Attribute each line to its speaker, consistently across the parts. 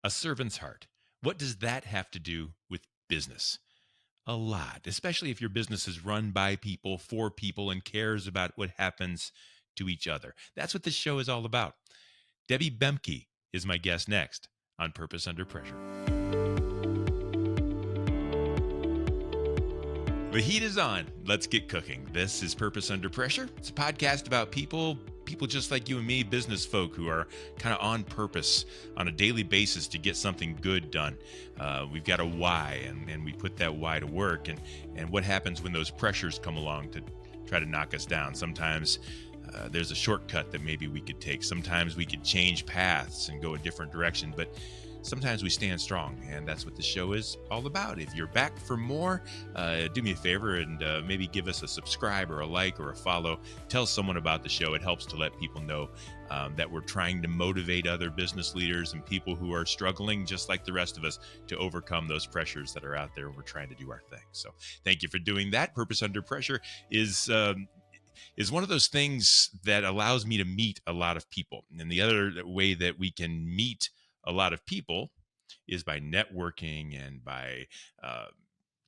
Speaker 1: A servant's heart. What does that have to do with business? A lot, especially if your business is run by people, for people, and cares about what happens to each other. That's what this show is all about. Debbie Boehmke is my guest next on Purpose Under Pressure. The heat is on. Let's get cooking. This is Purpose Under Pressure. It's a podcast about people just like you and me, business folk who are kind of on purpose on a daily basis to get something good done. We've got a why, and we put that why to work. And what happens when those pressures come along to try to knock us down? Sometimes there's a shortcut that maybe we could take. Sometimes we could change paths and go a different direction. But sometimes we stand strong, and that's what the show is all about. If you're back for more, do me a favor and maybe give us a subscribe or a like or a follow. Tell someone about the show. It helps to let people know that we're trying to motivate other business leaders and people who are struggling just like the rest of us to overcome those pressures that are out there. We're trying to do our thing. So thank you for doing that. Purpose Under Pressure is one of those things that allows me to meet a lot of people. And the other way that we can meet a lot of people is by networking and by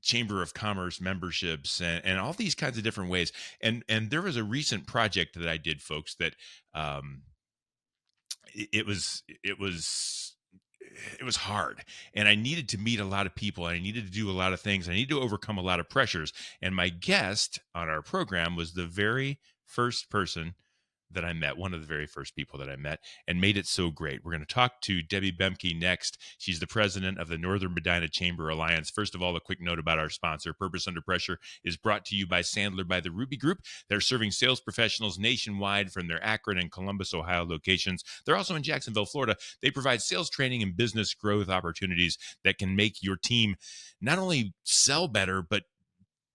Speaker 1: Chamber of Commerce memberships and all these kinds of different ways. And there was a recent project that I did, folks, that it was hard, and I needed to meet a lot of people. I needed to do a lot of things. I needed to overcome a lot of pressures. And my guest on our program was the very first person that I met, one of the very first people that I met, and made it so great. We're going to talk to Debbie Boehmke next. She's the president of the Northern Medina Chamber Alliance. First of all, a quick note about our sponsor. Purpose Under Pressure is brought to you by Sandler by the Ruby Group. They're serving sales professionals nationwide from their Akron and Columbus, Ohio locations. They're also in Jacksonville, Florida. They provide sales training and business growth opportunities that can make your team not only sell better, but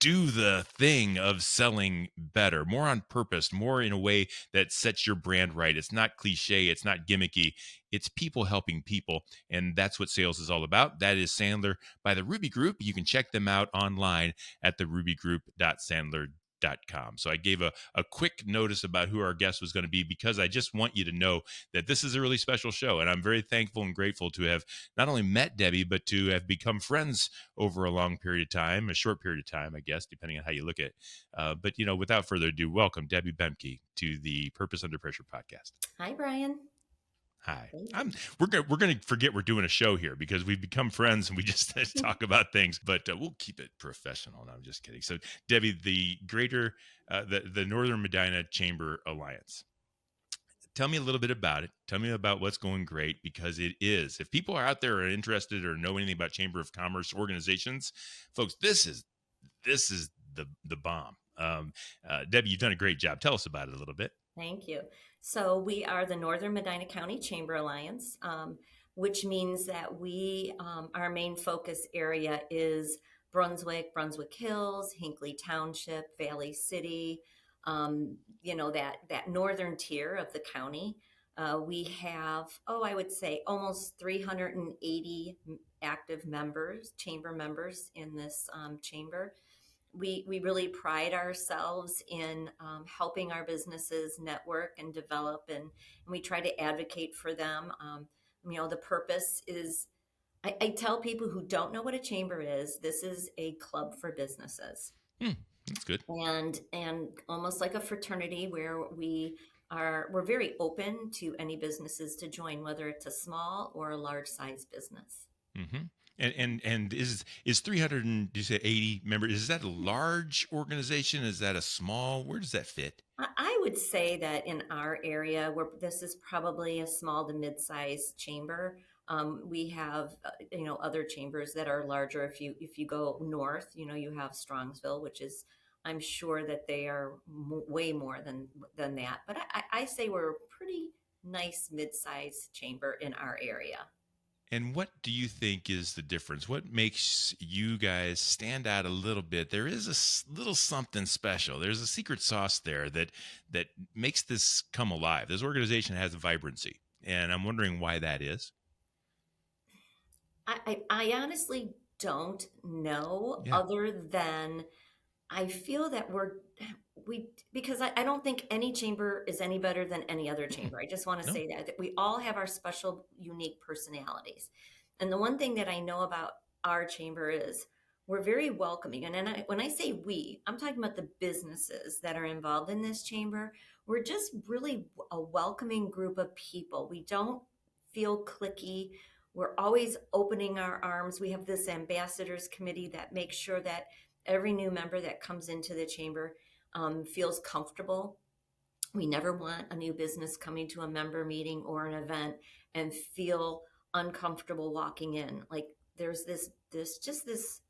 Speaker 1: do the thing of selling better, more on purpose, more in a way that sets your brand right. It's not cliche. It's not gimmicky. It's people helping people. And that's what sales is all about. That is Sandler by the Ruby Group. You can check them out online at therubygroup.sandler.com. So I gave a quick notice about who our guest was going to be because I just want you to know that this is a really special show. And I'm very thankful and grateful to have not only met Debbie, but to have become friends over a long period of time, a short period of time, I guess, depending on how you look at it. But, without further ado, welcome Debbie Boehmke to the Purpose Under Pressure podcast.
Speaker 2: Hi, Bryan.
Speaker 1: Hi. We're gonna forget we're doing a show here because we've become friends and we just talk about things, but we'll keep it professional. No, I'm just kidding. So, Debbie, the the Northern Medina Chamber Alliance. Tell me a little bit about it. Tell me about what's going great, because it is. If people are out there are interested or know anything about Chamber of Commerce organizations, folks, this is the bomb. Debbie, you've done a great job. Tell us about it a little bit.
Speaker 2: Thank you. So we are the Northern Medina County Chamber Alliance, which means that our main focus area is Brunswick, Brunswick Hills, Hinckley Township, Valley City, that northern tier of the county. We have, I would say almost 380 active members, chamber members in this chamber. We really pride ourselves in helping our businesses network and develop, and we try to advocate for them. The purpose is, I tell people who don't know what a chamber is, this is a club for businesses.
Speaker 1: That's good.
Speaker 2: And almost like a fraternity where we're very open to any businesses to join, whether it's a small or a large size business.
Speaker 1: Mm-hmm. And is 300 and do you say 80 members? Is that a large organization? Is that a small? Where does that fit?
Speaker 2: I would say that in our area, this is probably a small to mid-sized chamber. We have, other chambers that are larger. If you go north, you have Strongsville, which is, I'm sure that they are way more than that. But I say we're a pretty nice mid-sized chamber in our area.
Speaker 1: And what do you think is the difference? What makes you guys stand out a little bit? There is a little something special. There's a secret sauce there that makes this come alive. This organization has vibrancy, and I'm wondering why that is.
Speaker 2: I honestly don't know, other than I feel that because I don't think any chamber is any better than any other
Speaker 1: Mm-mm.
Speaker 2: chamber. I just want to
Speaker 1: No.
Speaker 2: say that we all have our special, unique personalities. And the one thing that I know about our chamber is we're very welcoming. When I say we, I'm talking about the businesses that are involved in this chamber. We're just really a welcoming group of people. We don't feel cliquey. We're always opening our arms. We have this ambassadors committee that makes sure that every new member that comes into the chamber feels comfortable. We never want a new business coming to a member meeting or an event and feel uncomfortable walking in. Like there's this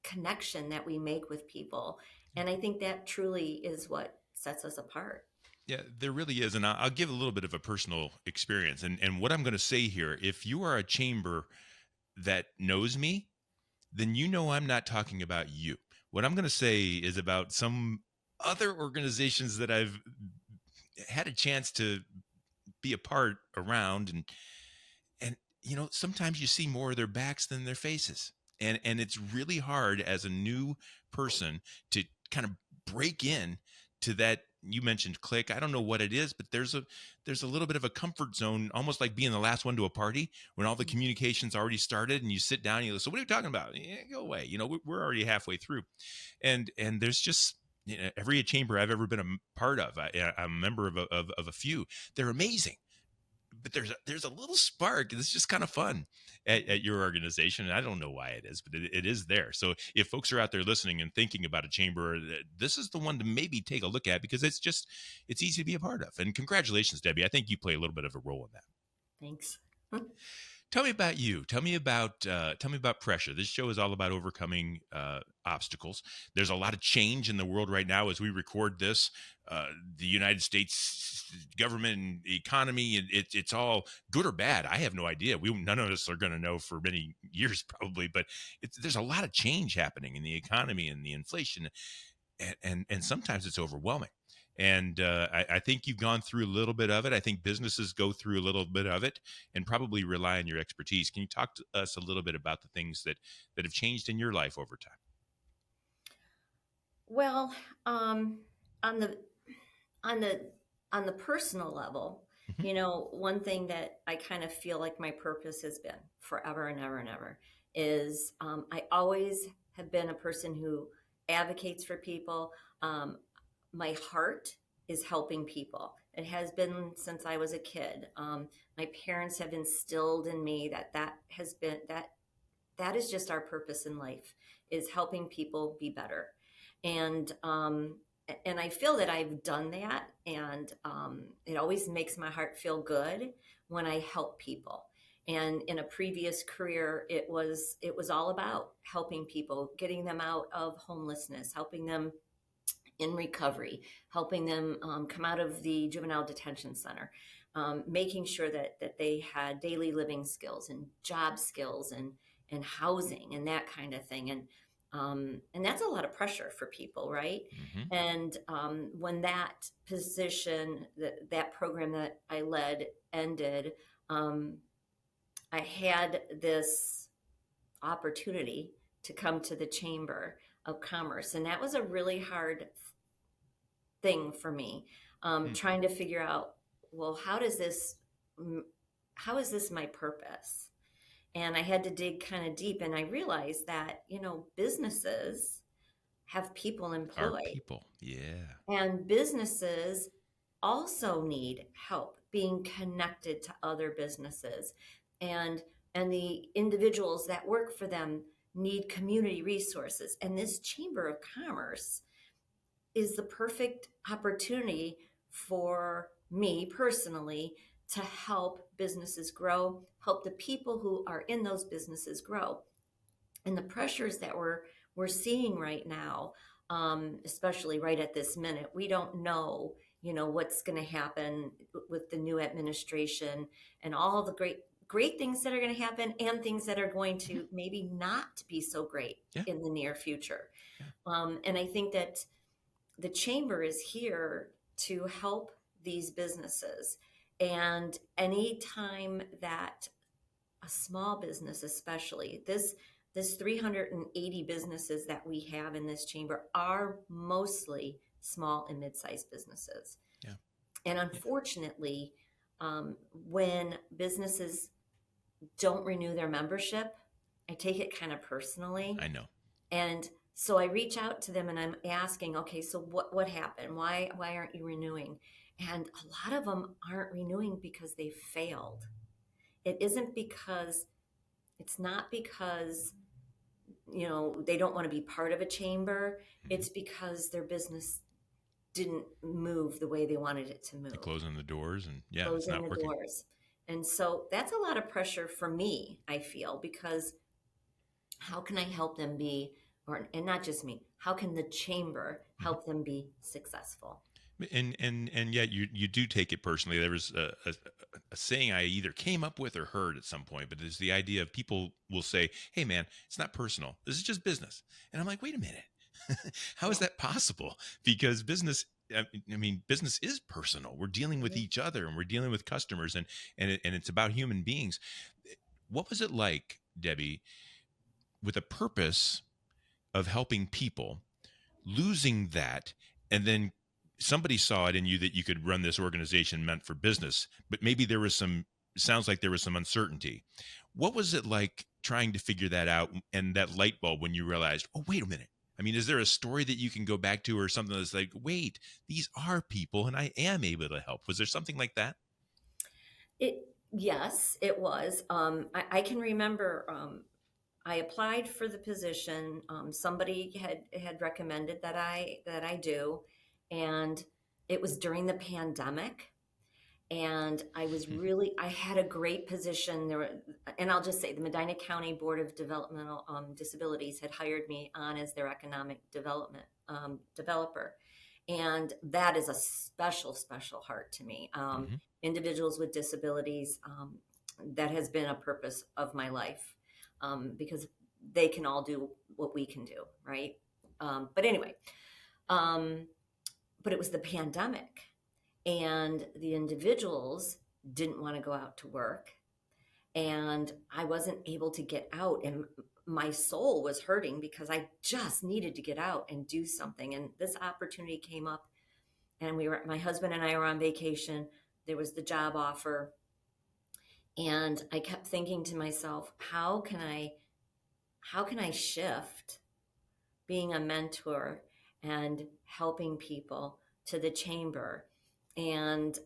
Speaker 2: connection that we make with people. And I think that truly is what sets us apart.
Speaker 1: Yeah, there really is. And I'll give a little bit of a personal experience. And what I'm going to say here, if you are a chamber that knows me, then you know I'm not talking about you. What I'm going to say is about some other organizations that I've had a chance to be a part around, and sometimes you see more of their backs than their faces, and it's really hard as a new person to kind of break in to that. You mentioned click. I don't know what it is, but there's a little bit of a comfort zone, almost like being the last one to a party when all the communication's already started and you sit down and you go, so what are you talking about? Yeah, go away. We're already halfway through. And there's just every chamber I've ever been a part of, I'm a member of a few. They're amazing, but there's a little spark that's just kind of fun at your organization, and I don't know why it is, but it is there. So if folks are out there listening and thinking about a chamber, this is the one to maybe take a look at, because it's easy to be a part of. And congratulations, Debbie. I think you play a little bit of a role in that.
Speaker 2: Thanks.
Speaker 1: Tell me about you. Tell me about pressure. This show is all about overcoming obstacles. There's a lot of change in the world right now as we record this. The United States government and economy, it's all good or bad. I have no idea. None of us are going to know for many years probably, but there's a lot of change happening in the economy and the inflation, and sometimes it's overwhelming. And I think you've gone through a little bit of it. I think businesses go through a little bit of it and probably rely on your expertise. Can you talk to us a little bit about the things that have changed in your life over time?
Speaker 2: Well, on the on the on the personal level,
Speaker 1: Hmm.
Speaker 2: one thing that I kind of feel like my purpose has been forever and ever and ever is I always have been a person who advocates for people. My heart is helping people. It has been since I was a kid. My parents have instilled in me that is just our purpose in life, is helping people be better. And um and I feel that I've done that, and it always makes my heart feel good when I help people. And in a previous career, it was all about helping people, getting them out of homelessness, helping them in recovery, helping them come out of the juvenile detention center, making sure that they had daily living skills and job skills and housing and that kind of thing. And that's a lot of pressure for people, right?
Speaker 1: Hmm.
Speaker 2: And when that position, that program that I led ended, um, I had this opportunity to come to the Chamber of Commerce, and that was a really hard thing for me, trying to figure out, well, how is this my purpose? And I had to dig kind of deep, and I realized that businesses have people
Speaker 1: Our
Speaker 2: employed,
Speaker 1: people. Yeah.
Speaker 2: and businesses also need help being connected to other businesses, and the individuals that work for them need community resources, and this Chamber of Commerce is the perfect opportunity for me personally to help businesses grow, help the people who are in those businesses grow. And the pressures that we're seeing right now, especially right at this minute, we don't know, what's going to happen with the new administration, and all the great things that are going to happen, and things that are going
Speaker 1: Mhm.
Speaker 2: to maybe not be so great
Speaker 1: Yeah.
Speaker 2: in the near future.
Speaker 1: Yeah.
Speaker 2: And I think that the chamber is here to help these businesses. And anytime that a small business, especially this 380 businesses that we have in this chamber, are mostly small and mid-sized businesses.
Speaker 1: Yeah.
Speaker 2: And unfortunately, when businesses don't renew their membership, I take it kind of personally.
Speaker 1: I know.
Speaker 2: And so I reach out to them and I'm asking, okay, so what happened? Why aren't you renewing? And a lot of them aren't renewing because they failed. It isn't because it's not because they don't want to be part of a chamber.
Speaker 1: Mhm.
Speaker 2: It's because their business didn't move the way they wanted it to
Speaker 1: They're
Speaker 2: move,
Speaker 1: closing the doors, and yeah, it's
Speaker 2: closing
Speaker 1: not
Speaker 2: the
Speaker 1: working.
Speaker 2: doors. And so that's a lot of pressure for me, I feel, because how can I help them be, and not just me, how can the chamber
Speaker 1: Mhm.
Speaker 2: help them be successful?
Speaker 1: And yet you do take it personally. There was a saying I either came up with or heard at some point, but it's the idea of people will say, "Hey, man, it's not personal. This is just business." And I'm like, "Wait a minute, how is
Speaker 2: Yeah.
Speaker 1: that possible?" Because business. I mean, business is personal. We're dealing with
Speaker 2: Mhm.
Speaker 1: each other, and we're dealing with customers, and it's about human beings. What was it like, Debbie, with a purpose of helping people, losing that, and then somebody saw it in you that you could run this organization meant for business, but maybe there was some, sounds like there was some uncertainty. What was it like trying to figure that out, and that light bulb when you realized, oh, wait a minute? I mean, is there a story that you can go back to, or something that's like, wait, these are people and I am able to help? Was there something like that?
Speaker 2: Yes, it was. I can remember I applied for the position. Somebody had recommended that I do, and it was during the pandemic. And I had a great position there. And I'll just say the Medina County Board of Developmental Disabilities had hired me on as their economic development developer. And that is a special heart to me.
Speaker 1: Hmm.
Speaker 2: Individuals with disabilities, that has been a purpose of my life, because they can all do what we can do, right? But anyway, um, but it was the pandemic and the individuals didn't want to go out to work, and I wasn't able to get out, and my soul was hurting because I just needed to get out and do something. And this opportunity came up, and my husband and I were on vacation. There was the job offer, and I kept thinking to myself, how can I shift being a mentor and helping people to the chamber? And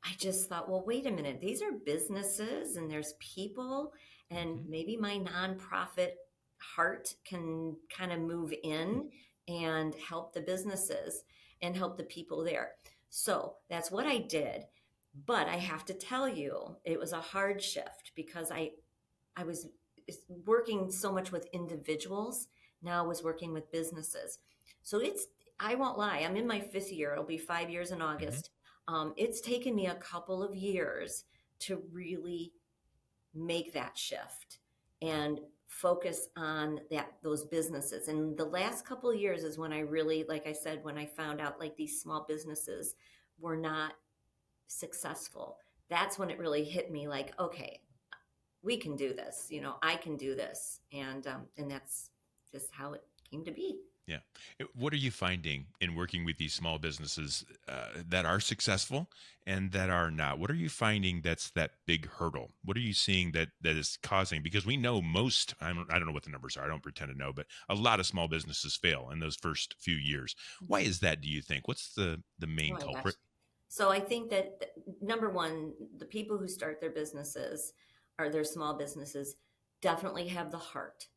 Speaker 2: I just thought, well, wait a minute, these are businesses and there's people, and
Speaker 1: Hmm.
Speaker 2: maybe my nonprofit heart can kind of move in and help the businesses and help the people there. So that's what I did. But I have to tell you, it was a hard shift because I was working so much with individuals. Now I was working with businesses. So I won't lie, I'm in my fifth year. It'll be 5 years in
Speaker 1: Hmm.
Speaker 2: August. It's taken me a couple of years to really make that shift and focus on those businesses. And the last couple of years is when I really, like I said, when I found out like these small businesses were not successful. That's when it really hit me like, okay, we can do this. I can do this. And that's just how it came to be.
Speaker 1: Yeah. What are you finding in working with these small businesses that are successful and that are not? What are you finding that's that big hurdle? What are you seeing that is causing? Because we know most, I don't know what the numbers are. I don't pretend to know, but a lot of small businesses fail in those first few years. Why
Speaker 2: Mhm.
Speaker 1: is that, do you think? What's the
Speaker 2: Oh
Speaker 1: main
Speaker 2: my gosh.
Speaker 1: culprit?
Speaker 2: So I think that number one, the people who start their businesses or their small businesses definitely have the heart.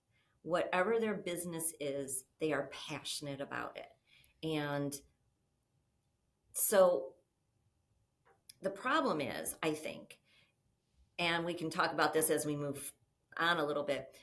Speaker 2: Whatever their business is, they are passionate about it. And so the problem is, I think, and we can talk about this as we move on a little bit,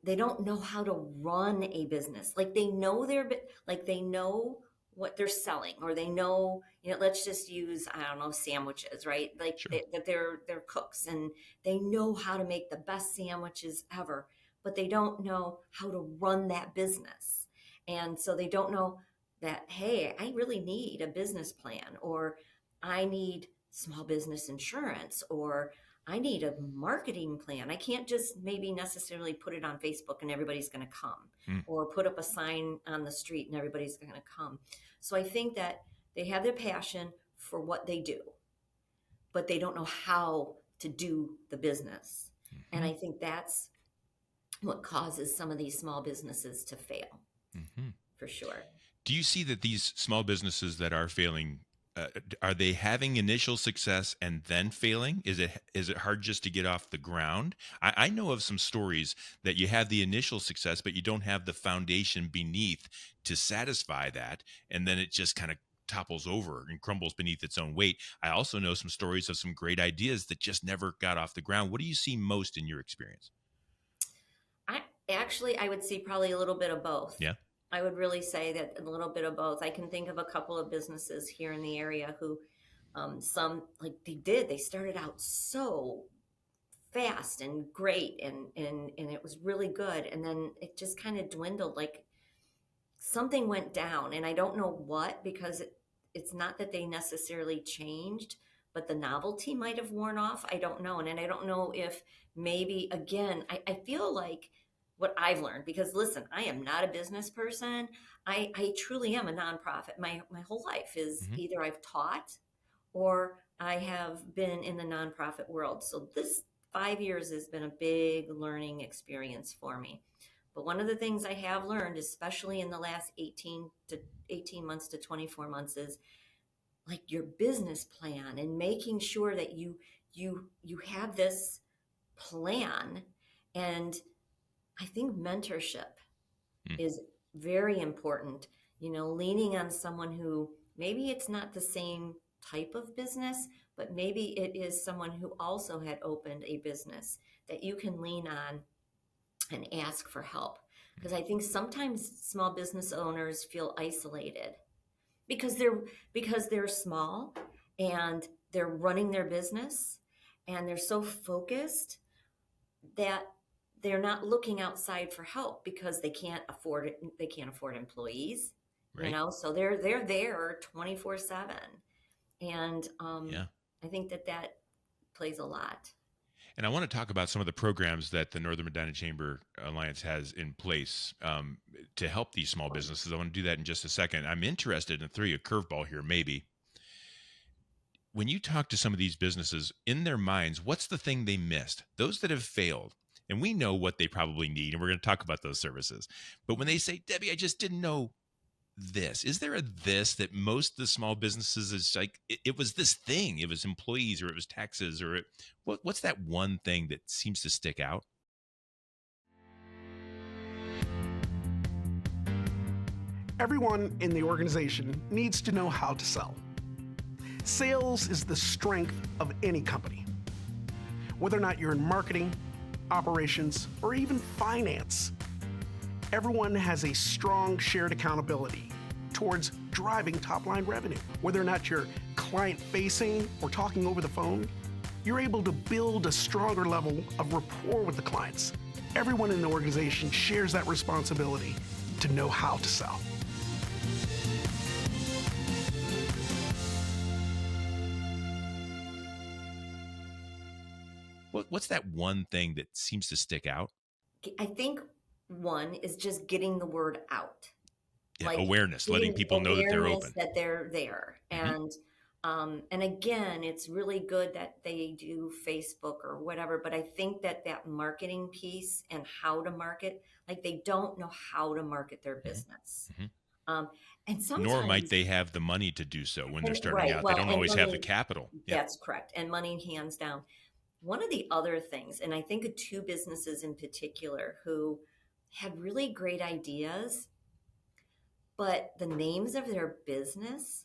Speaker 2: they don't know how to run a business. Like they know what they're selling, or they know, let's just use, I don't know, sandwiches, right? Like
Speaker 1: Sure.
Speaker 2: that they're cooks and they know how to make the best sandwiches ever, but they don't know how to run that business. And so they don't know that, hey, I really need a business plan, or I need small business insurance, or I need a marketing plan. I can't just maybe necessarily put it on Facebook and everybody's going to come,
Speaker 1: Mm.
Speaker 2: or put up a sign on the street and everybody's going to come. So I think that they have their passion for what they do, but they don't know how to do the business. And
Speaker 1: Hmm.
Speaker 2: I think that's what causes some of these small businesses to fail,
Speaker 1: Hmm.
Speaker 2: for sure.
Speaker 1: Do you see that these small businesses that are failing, are they having initial success and then failing? Is it hard just to get off the ground? I know of some stories that you have the initial success, but you don't have the foundation beneath to satisfy that, and then it just kind of topples over and crumbles beneath its own weight. I also know some stories of some great ideas that just never got off the ground. What do you see most in your experience?
Speaker 2: I actually, I would see probably a little bit of both.
Speaker 1: Yeah.
Speaker 2: I would really say that a little bit of both. I can think of a couple of businesses here in the area who, some like they started out so fast and great, and it was really good, and then it just kind of dwindled. Like something went down, and I don't know what, because it's not that they necessarily changed, but the novelty might have worn off. I don't know. And I don't know if maybe, again, I feel like what I've learned, because listen, I am not a business person. I truly am a nonprofit. My whole life is
Speaker 1: Hmm.
Speaker 2: either I've taught or I have been in the nonprofit world. So this 5 years has been a big learning experience for me. But one of the things I have learned, especially in the last 18 months to 24 months, is like your business plan and making sure that you have this plan. And I think mentorship
Speaker 1: Mm.
Speaker 2: is very important. Leaning on someone who maybe it's not the same type of business, but maybe it is someone who also had opened a business that you can lean on and ask for help. Because I think sometimes small business owners feel isolated because they're small and they're running their business, and they're so focused that they're not looking outside for help because they can't afford it. They can't afford employees,
Speaker 1: Right.
Speaker 2: so they're there 24/7. And
Speaker 1: Yeah.
Speaker 2: I think that plays a lot.
Speaker 1: And I want to talk about some of the programs that the Northern Medina Chamber Alliance has in place to help these small businesses. I want to do that in just a second. I'm interested in throw you a curveball here, maybe. When you talk to some of these businesses in their minds, what's the thing they missed? Those that have failed, and we know what they probably need, and we're going to talk about those services. But when they say, Debbie, I just didn't know this, is there a this that most of the small businesses is like, it was this thing, it was employees or it was taxes or what's that one thing that seems to stick out?
Speaker 3: Everyone in the organization needs to know how to sell. Sales is the strength of any company. Whether or not you're in marketing, operations, or even finance, everyone has a strong shared accountability towards driving top-line revenue. Whether or not you're client-facing or talking over the phone, you're able to build a stronger level of rapport with the clients. Everyone in the organization shares that responsibility to know how to sell.
Speaker 1: What's that one thing that seems to stick out?
Speaker 2: I think one is just getting the word out,
Speaker 1: Yeah,
Speaker 2: like
Speaker 1: awareness, letting
Speaker 2: getting
Speaker 1: people know that they're
Speaker 2: awareness
Speaker 1: open.
Speaker 2: that they're there.
Speaker 1: Hmm.
Speaker 2: And again, it's really good that they do Facebook or whatever, but I think that marketing piece and how to market, like they don't know how to market their
Speaker 1: Hmm.
Speaker 2: business.
Speaker 1: Hmm.
Speaker 2: Um, and
Speaker 1: Nor might
Speaker 2: sometimes,
Speaker 1: they have the money to do so when they're
Speaker 2: and
Speaker 1: starting
Speaker 2: right,
Speaker 1: out. They
Speaker 2: well,
Speaker 1: don't
Speaker 2: and
Speaker 1: always have the
Speaker 2: money,
Speaker 1: capital. Yeah.
Speaker 2: that's correct, and money hands down. One of the other things, and I think of two businesses in particular who had really great ideas, but the names of their business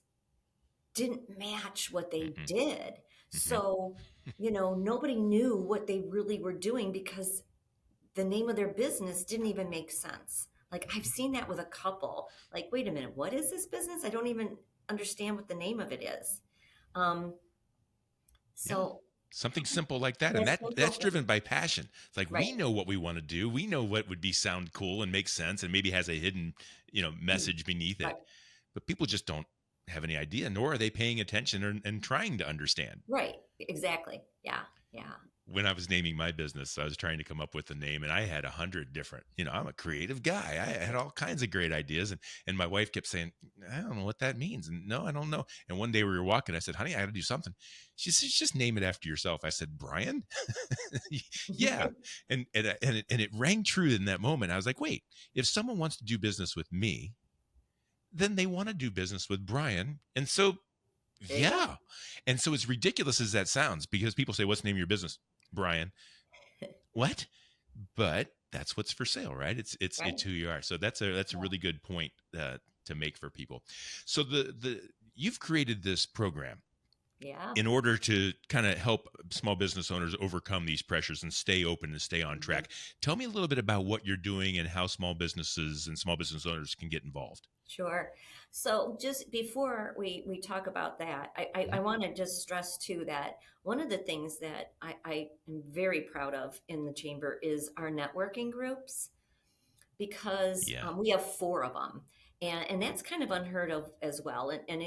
Speaker 2: didn't match what they
Speaker 1: Hmm.
Speaker 2: did.
Speaker 1: Hmm.
Speaker 2: So, nobody knew what they really were doing because the name of their business didn't even make sense. Like I've seen that with a couple. Like, wait a minute, what is this business? I don't even understand what the name of it is. Um,
Speaker 1: Yeah.
Speaker 2: so
Speaker 1: Something simple like that. And
Speaker 2: that's
Speaker 1: that's driven by passion. It's like
Speaker 2: right.
Speaker 1: we know what we want to do. We know what would be sound cool and make sense and maybe has a hidden, message beneath
Speaker 2: Right.
Speaker 1: it. But people just don't have any idea, nor are they paying attention and trying to understand.
Speaker 2: Right. Exactly. Yeah. Yeah.
Speaker 1: When I was naming my business, I was trying to come up with a name, and I had 100 different, I'm a creative guy. I had all kinds of great ideas. And my wife kept saying, I don't know what that means. And no, I don't know. And one day we were walking, I said, honey, I got to do something. She said, just name it after yourself. I said, Bryan. Yeah. And it rang true in that moment. I was like, wait, if someone wants to do business with me, then they want to do business with Bryan. And so,
Speaker 2: There you go.
Speaker 1: yeah. And so, as ridiculous as that sounds, because people say, what's the name of your business? Bryan. What? But that's what's for sale, right? It's
Speaker 2: Right.
Speaker 1: who you are. So that's a
Speaker 2: Yeah.
Speaker 1: really good point to make for people. So the you've created this program
Speaker 2: Yeah.
Speaker 1: in order to kind of help small business owners overcome these pressures and stay open and stay on
Speaker 2: Mhm.
Speaker 1: track. Tell me a little bit about what you're doing and how small businesses and small business owners can get involved.
Speaker 2: Sure. So just before we talk about that, I
Speaker 1: Mhm.
Speaker 2: want to just stress too that one of the things that I am very proud of in the chamber is our networking groups, because
Speaker 1: Yeah.
Speaker 2: we have four of them, and that's kind of unheard of as well. And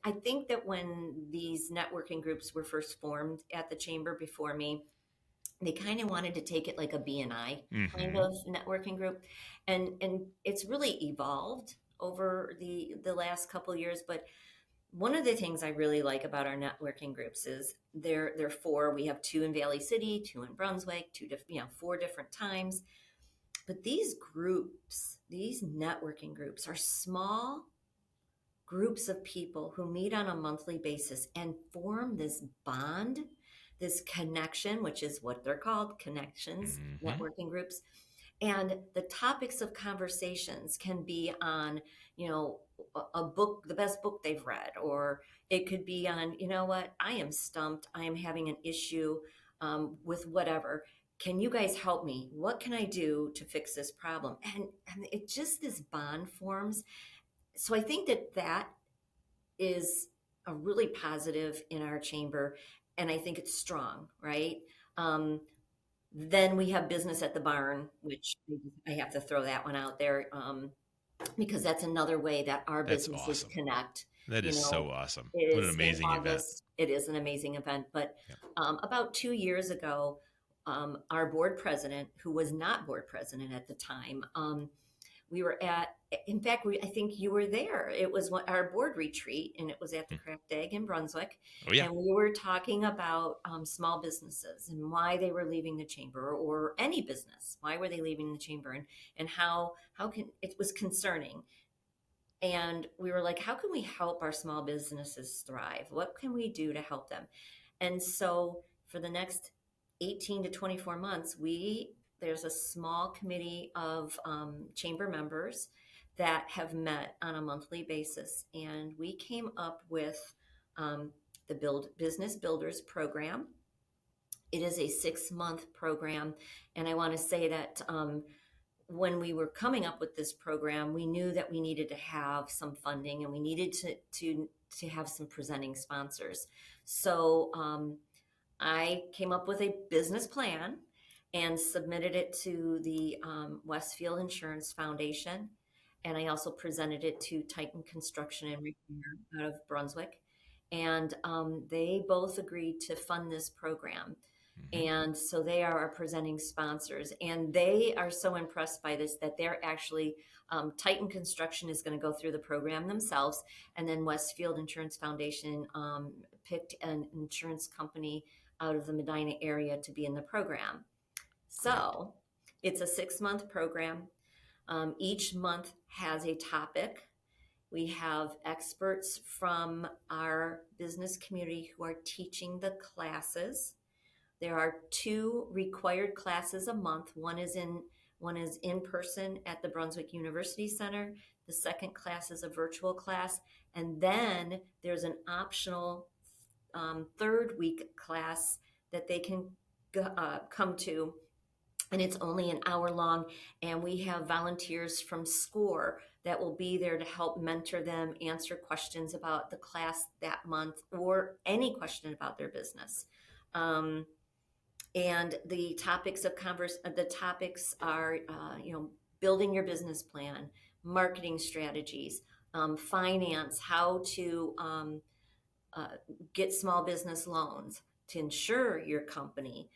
Speaker 2: I think that when these networking groups were first formed at the chamber before me, they kind of wanted to take it like a BNI kind
Speaker 1: Mm-hmm.
Speaker 2: of networking group, and it's really evolved over the last couple years. But one of the things I really like about our networking groups is they're four. We have two in Valley City, two in Brunswick, two different, four different times. But these groups, these networking groups, are small groups of people who meet on a monthly basis and form this bond, this connection, which is what they're called, connections,
Speaker 1: Mm-hmm.
Speaker 2: networking groups. And the topics of conversations can be on, you know, a book, the best book they've read, or it could be on, you know what, I am stumped, I am having an issue with whatever. Can you guys help me? What can I do to fix this problem? And it just, this bond forms. So I think that that is a really positive in our chamber, and I think it's strong, right? Um, then we have business at the barn, which I have to throw that one out there, because that's another way that our
Speaker 1: That's
Speaker 2: businesses
Speaker 1: awesome.
Speaker 2: connect.
Speaker 1: That
Speaker 2: You
Speaker 1: is
Speaker 2: know,
Speaker 1: so awesome.
Speaker 2: it
Speaker 1: What an
Speaker 2: is in
Speaker 1: amazing event.
Speaker 2: August. It is an amazing event. But
Speaker 1: Yeah.
Speaker 2: about 2 years ago, our board president, who was not board president at the time, we were at, in fact, I think you were there. It was our board retreat, and it was at the
Speaker 1: Hmm.
Speaker 2: Craft Egg in Brunswick.
Speaker 1: Oh yeah.
Speaker 2: And we were talking about small businesses and why they were leaving the chamber, or any business. Why were they leaving the chamber? And how can, it was concerning. And we were like, how can we help our small businesses thrive? What can we do to help them? And so for the next 18 to 24 months, there's a small committee of chamber members that have met on a monthly basis, and we came up with um, the Business Builders program. It is a 6-month program, and I want to say that when we were coming up with this program, we knew that we needed to have some funding, and we needed to have some presenting sponsors. So I came up with a business plan and submitted it to the Westfield Insurance Foundation. And I also presented it to Titan Construction and Repair out of Brunswick. And they both agreed to fund this program.
Speaker 1: Hmm.
Speaker 2: And so they are our presenting sponsors. And they are so impressed by this that they're actually, Titan Construction is going to go through the program themselves. And then Westfield Insurance Foundation picked an insurance company out of the Medina area to be in the program.
Speaker 1: Great.
Speaker 2: So it's a 6-month program. Each month has a topic. We have experts from our business community who are teaching the classes. There are 2 required classes a month. One is in person at the Brunswick University Center. The second class is a virtual class, and then there's an optional third week class that they can come to, and it's only an hour long. And we have volunteers from SCORE that will be there to help mentor them, answer questions about the class that month, or any question about their business. Um, and the topics are, building your business plan, marketing strategies, finance, how to uh, get small business loans, to insure your company,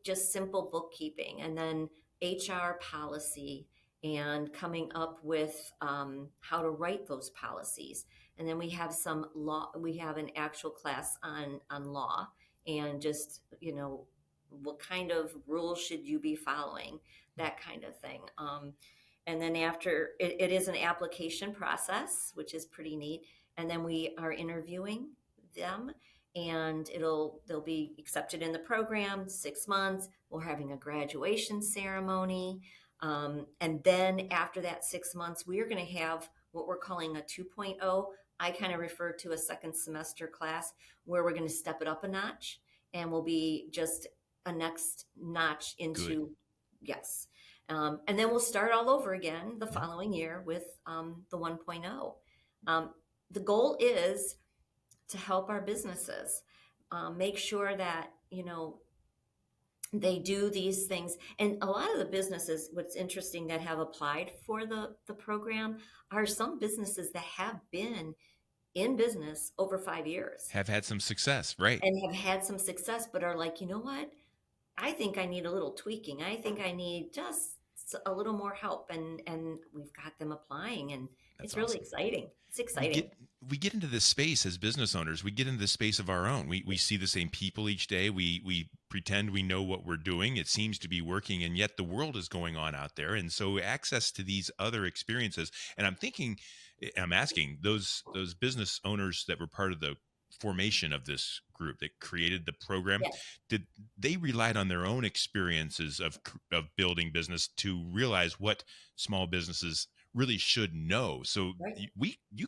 Speaker 2: just simple bookkeeping, and then HR policy, and coming up with how to write those policies. And then we have some law. We have an actual class on law, and just, what kind of rules should you be following, that kind of thing. And then after it is an application process, which is pretty neat. And then we are interviewing them, and they'll be accepted in the program. 6 months, we're having a graduation ceremony. And then after that 6 months, we are going to have what we're calling a 2.0. I kind of refer to a second semester class, where we're going to step it up a notch, and we'll be just a next notch into,
Speaker 1: Good.
Speaker 2: yes. And then we'll start all over again the following year with the 1.0. The goal is to help our businesses make sure that, they do these things. And a lot of the businesses, what's interesting, that have applied for the program are some businesses that have been in business over 5 years.
Speaker 1: Have had some success, right?
Speaker 2: And have had some success, but are like, you know what? I think I need a little tweaking. I think I need just a little more help. And we've got them applying, and it's really exciting. It's exciting.
Speaker 1: We get into this space as business owners. We get into the space of our own. We see the same people each day. We pretend we know what we're doing. It seems to be working, and yet the world is going on out there. And so access to these other experiences. And I'm asking those business owners that were part of the formation of this group that created the program,
Speaker 2: Yes.
Speaker 1: did they relied on their own experiences of building business to realize what small businesses really should know? So
Speaker 2: Right.
Speaker 1: you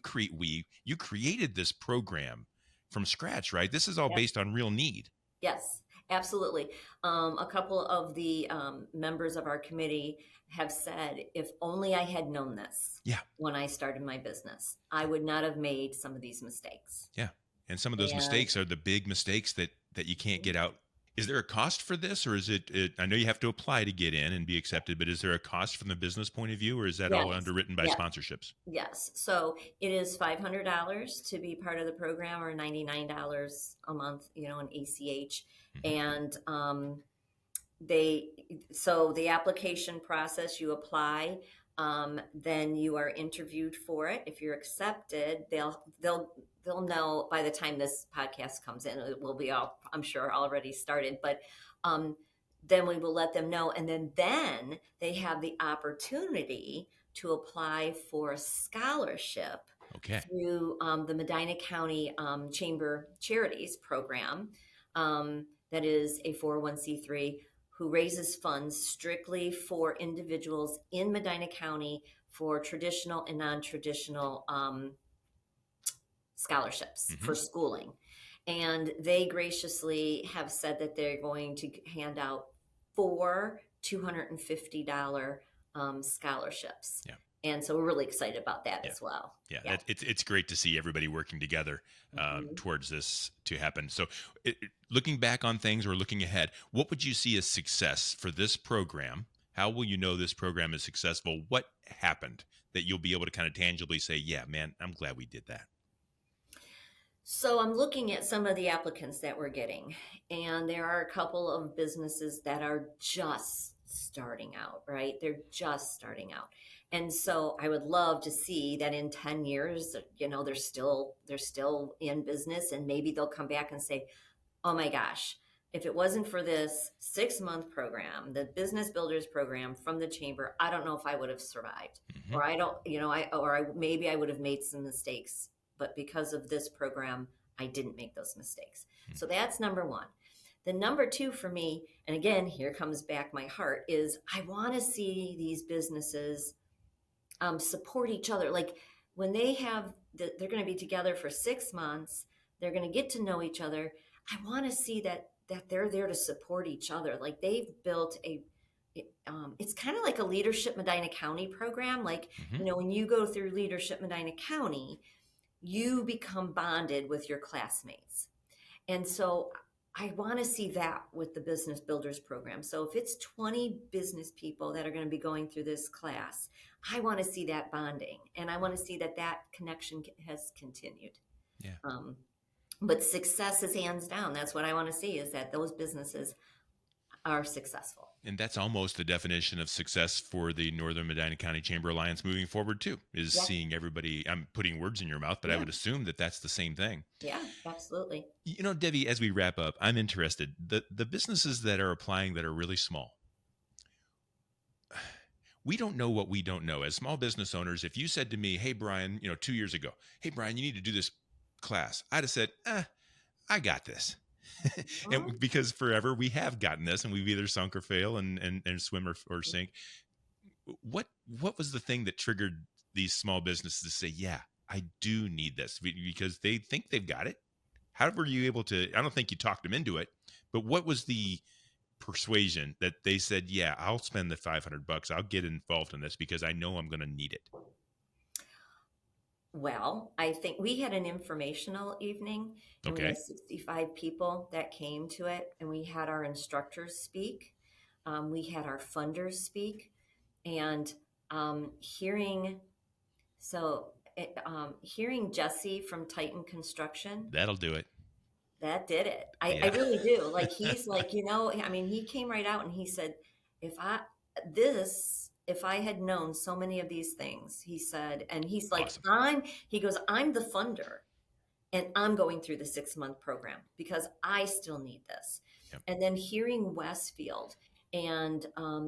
Speaker 1: created this program from scratch, right? This is all
Speaker 2: Yep.
Speaker 1: based on real need.
Speaker 2: Yes, absolutely. A couple of the members of our committee have said, if only I had known this
Speaker 1: Yeah.
Speaker 2: when I started my business, I would not have made some of these mistakes.
Speaker 1: Yeah. And some of those mistakes are the big mistakes that you can't get out. Is there a cost for this, or is it I know you have to apply to get in and be accepted, but is there a cost from the business point of view, or is that all
Speaker 2: Yes.
Speaker 1: underwritten by
Speaker 2: Yes.
Speaker 1: sponsorships?
Speaker 2: Yes. So it is $500 to be part of the program, or $99 a month, an ACH.
Speaker 1: Mhm.
Speaker 2: And so the application process, you apply, then you are interviewed for it. If you're accepted, they'll know by the time this podcast comes in. It will be all, I'm sure, already started, but then we will let them know. And then they have the opportunity to apply for a scholarship
Speaker 1: Okay.
Speaker 2: through the Medina County Chamber Charities program. That is a 401c3 who raises funds strictly for individuals in Medina County for traditional and non-traditional scholarships for schooling. And they graciously have said that they're going to hand out 4 $250 scholarships.
Speaker 1: Yeah.
Speaker 2: And so we're really excited about that as well.
Speaker 1: Yeah. It's great to see everybody working together towards this to happen. So looking back on things or looking ahead, what would you see as success for this program? How will you know this program is successful? What happened that you'll be able to kind of tangibly say, yeah, man, I'm glad we did that?
Speaker 2: So I'm looking at some of the applicants that we're getting, and there are a couple of businesses that are just starting out, right? They're just starting out. And so I would love to see that in 10 years, they're still in business, and maybe they'll come back and say, oh my gosh, if it wasn't for this 6-month program, the Business Builders program from the Chamber, I don't know if I would have survived, or maybe I would have made some mistakes, but because of this program, I didn't make those mistakes. So that's number one. The number two for me, and again, here comes back my heart, is I want to see these businesses support each other. Like when they're going to be together for 6 months, they're going to get to know each other. I want to see that they're there to support each other. Like they've built it's kind of like a Leadership Medina County program. Like, when you go through Leadership Medina County, you become bonded with your classmates. And so I want to see that with the Business Builders program. So if it's 20 business people that are going to be going through this class, I want to see that bonding, and I want to see that connection has continued.
Speaker 1: Yeah.
Speaker 2: But success is hands down. That's what I want to see, is that those businesses are successful.
Speaker 1: And that's almost the definition of success for the Northern Medina County Chamber Alliance moving forward too, is
Speaker 2: Yeah.
Speaker 1: seeing everybody. I'm putting words in your mouth, but I
Speaker 2: Yeah.
Speaker 1: would assume that that's the same thing.
Speaker 2: Yeah, absolutely.
Speaker 1: You know, Debbie, as we wrap up, I'm interested. The businesses that are applying that are really small, we don't know what we don't know. As small business owners, if you said to me, hey, Bryan, 2 years ago, hey, Bryan, you need to do this class, I'd have said, I got this.
Speaker 2: Mhm.
Speaker 1: And because forever we have gotten this and we've either sunk or fail and swim or sink. What was the thing that triggered these small businesses to say, yeah, I do need this, because they think they've got it? How were you able to, I don't think you talked them into it, but what was the persuasion that they said, yeah, I'll spend the $500. I'll get involved in this because I know I'm going to need it.
Speaker 2: Well, I think we had an informational evening, and we
Speaker 1: Okay.
Speaker 2: had 65 people that came to it, and we had our instructors speak. We had our funders speak, and hearing hearing Jesse from Titan Construction,
Speaker 1: That'll do it.
Speaker 2: that did it. I
Speaker 1: Yeah.
Speaker 2: really do. Like, he's like, I mean, he came right out and he said, if I if I had known so many of these things, he said, and he's like,
Speaker 1: Awesome.
Speaker 2: he goes, I'm the funder, and I'm going through the 6-month program because I still need this.
Speaker 1: Yep.
Speaker 2: And then hearing Westfield and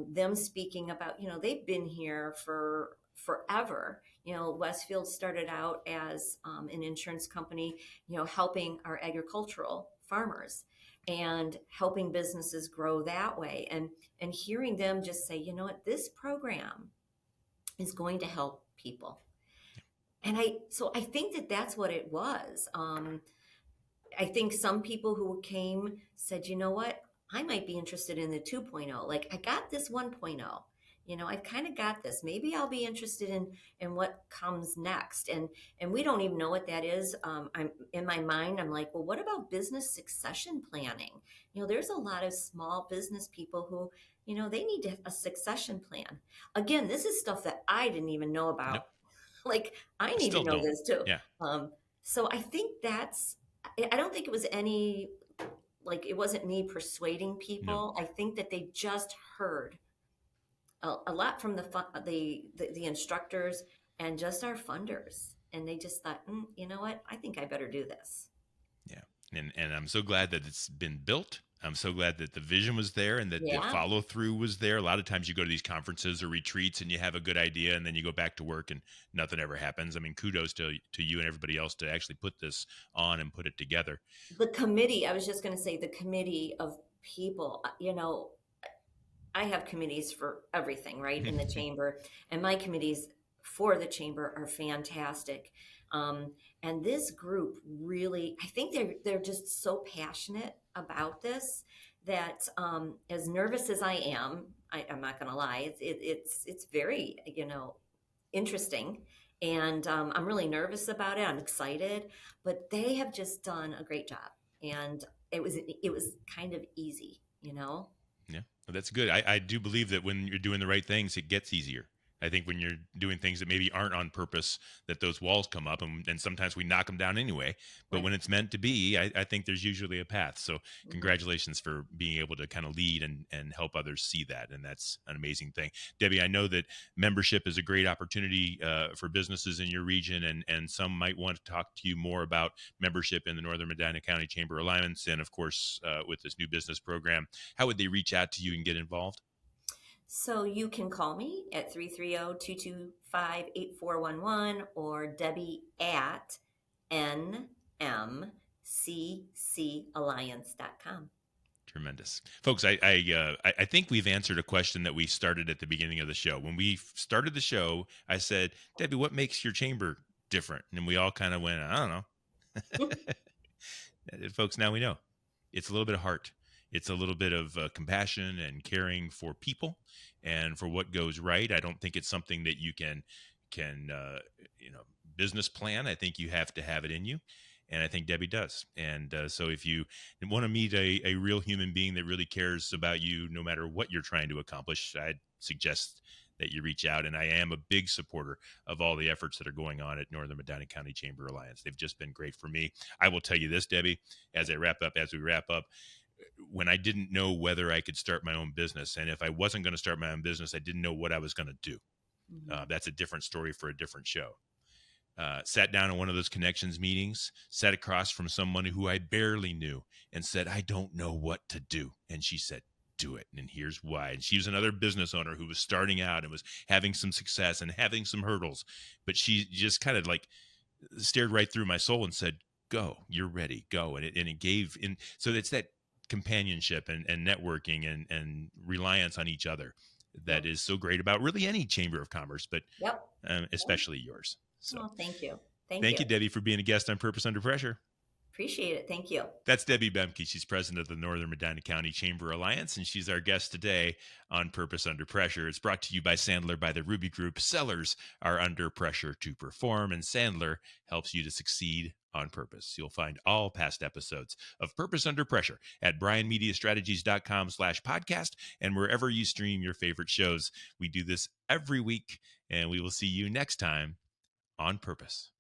Speaker 2: them speaking about, they've been here for forever. Westfield started out as an insurance company, helping our agricultural farmers and helping businesses grow that way. And hearing them just say, this program is going to help people. And I think that that's what it was. I think some people who came said, you know what, I might be interested in the 2.0. Like, I got this 1.0. I've kind of got this. Maybe I'll be interested in what comes next. And we don't even know what that is. I'm in my mind, I'm like, well, what about business succession planning? There's a lot of small business people who, they need a succession plan. Again, this is stuff that I didn't even know about.
Speaker 1: Nope.
Speaker 2: Like, I need to
Speaker 1: Still
Speaker 2: know
Speaker 1: don't.
Speaker 2: this too.
Speaker 1: Yeah.
Speaker 2: So I think I don't think it was it wasn't me persuading
Speaker 1: No.
Speaker 2: people. I think that they just heard a lot from the instructors and just our funders. And they just thought, you know what? I think I better do this.
Speaker 1: Yeah. And I'm so glad that it's been built. I'm so glad that the vision was there and that the
Speaker 2: Yeah.
Speaker 1: follow through was there. A lot of times you go to these conferences or retreats and you have a good idea and then you go back to work and nothing ever happens. I mean, kudos to you and everybody else to actually put this on and put it together.
Speaker 2: The committee, I was just going to say, the committee of people, I have committees for everything, right, in the chamber, and my committees for the chamber are fantastic. And this group really, I think they're just so passionate about this that, as nervous as I am, I'm not going to lie, it's very interesting, and I'm really nervous about it. I'm excited, but they have just done a great job, and it was kind of easy.
Speaker 1: Yeah, well, that's good. I do believe that when you're doing the right things, it gets easier. I think when you're doing things that maybe aren't on purpose, that those walls come up, and sometimes we knock them down anyway. But
Speaker 2: Right.
Speaker 1: when it's meant to be, I think there's usually a path. So
Speaker 2: Mhm.
Speaker 1: congratulations for being able to kind of lead and help others see that. And that's an amazing thing. Debbie, I know that membership is a great opportunity for businesses in your region, and some might want to talk to you more about membership in the Northern Medina County Chamber Alliance. And of course, with this new business program, how would they reach out to you and get involved?
Speaker 2: So you can call me at 330-225-8411 or Debbie at nmccalliance.com.
Speaker 1: Tremendous, folks. I think we've answered a question that we started at the beginning of the show. When we started the show, I said, Debbie, what makes your chamber different? And we all kind of went, I don't know. Folks, now we know. It's a little bit of heart. It's a little bit of compassion and caring for people and for what goes right. I don't think it's something that you can business plan. I think you have to have it in you. And I think Debbie does. And so if you want to meet a real human being that really cares about you, no matter what you're trying to accomplish, I'd suggest that you reach out. And I am a big supporter of all the efforts that are going on at Northern Medina County Chamber Alliance. They've just been great for me. I will tell you this, Debbie, as we wrap up, when I didn't know whether I could start my own business, and if I wasn't going to start my own business, I didn't know what I was going to do. That's a different story for a different show. Sat down in one of those connections meetings, sat across from someone who I barely knew and said, I don't know what to do. And she said, do it. And here's why. And she was another business owner who was starting out and was having some success and having some hurdles. But she just kind of like stared right through my soul and said, go, you're ready, go. And it gave in. So it's that companionship and networking and reliance on each other that is so great about really any chamber of commerce, but especially yours. So
Speaker 2: thank you.
Speaker 1: Thank you, Debbie, for being a guest on Purpose Under Pressure.
Speaker 2: Appreciate it. Thank you.
Speaker 1: That's Debbie Boehmke. She's president of the Northern Medina County Chamber Alliance, and she's our guest today on Purpose Under Pressure. It's brought to you by Sandler by the Ruby Group. Sellers are under pressure to perform, and Sandler helps you to succeed on purpose. You'll find all past episodes of Purpose Under Pressure at bryanmediastrategies.com/podcast and wherever you stream your favorite shows. We do this every week, and we will see you next time on Purpose.